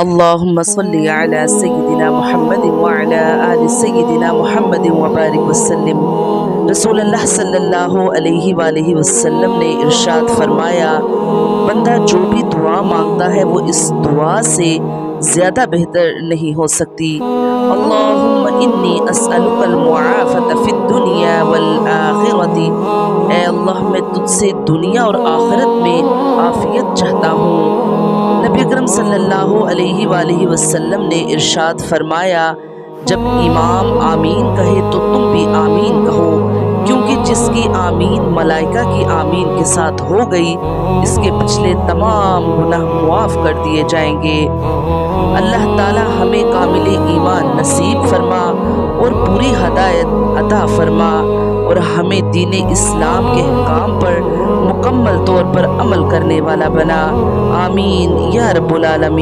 اللهم صل على سيدنا محمد وعلى آل سيدنا محمد وبارک وسلم۔ رسول اللہ صلی اللہ علیہ وآلہ وسلم نے ارشاد فرمایا، بندہ جو بھی دعا مانگتا ہے وہ اس دعا سے زیادہ بہتر نہیں ہو سکتی۔ اللہم انی اسألک المعافۃ فی الدنیا والآخرۃ، اے اللہ میں تجھ سے دنیا اور آخرت میں عافیت چاہتا ہوں۔ نبی اکرم صلی اللہ علیہ وآلہ وسلم نے ارشاد فرمایا، جب امام آمین کہے تو تم بھی آمین کہو، کیونکہ جس کی آمین ملائکہ کی آمین کے ساتھ ہو گئی، اس کے پچھلے تمام گناہ معاف کر دیے جائیں گے۔ اللہ تعالی ہمیں کامل ایمان نصیب فرما اور پوری ہدایت عطا فرما، اور ہمیں دین اسلام کے احکام پر مکمل طور پر عمل کرنے والا بنا۔ آمین یا رب العالمین۔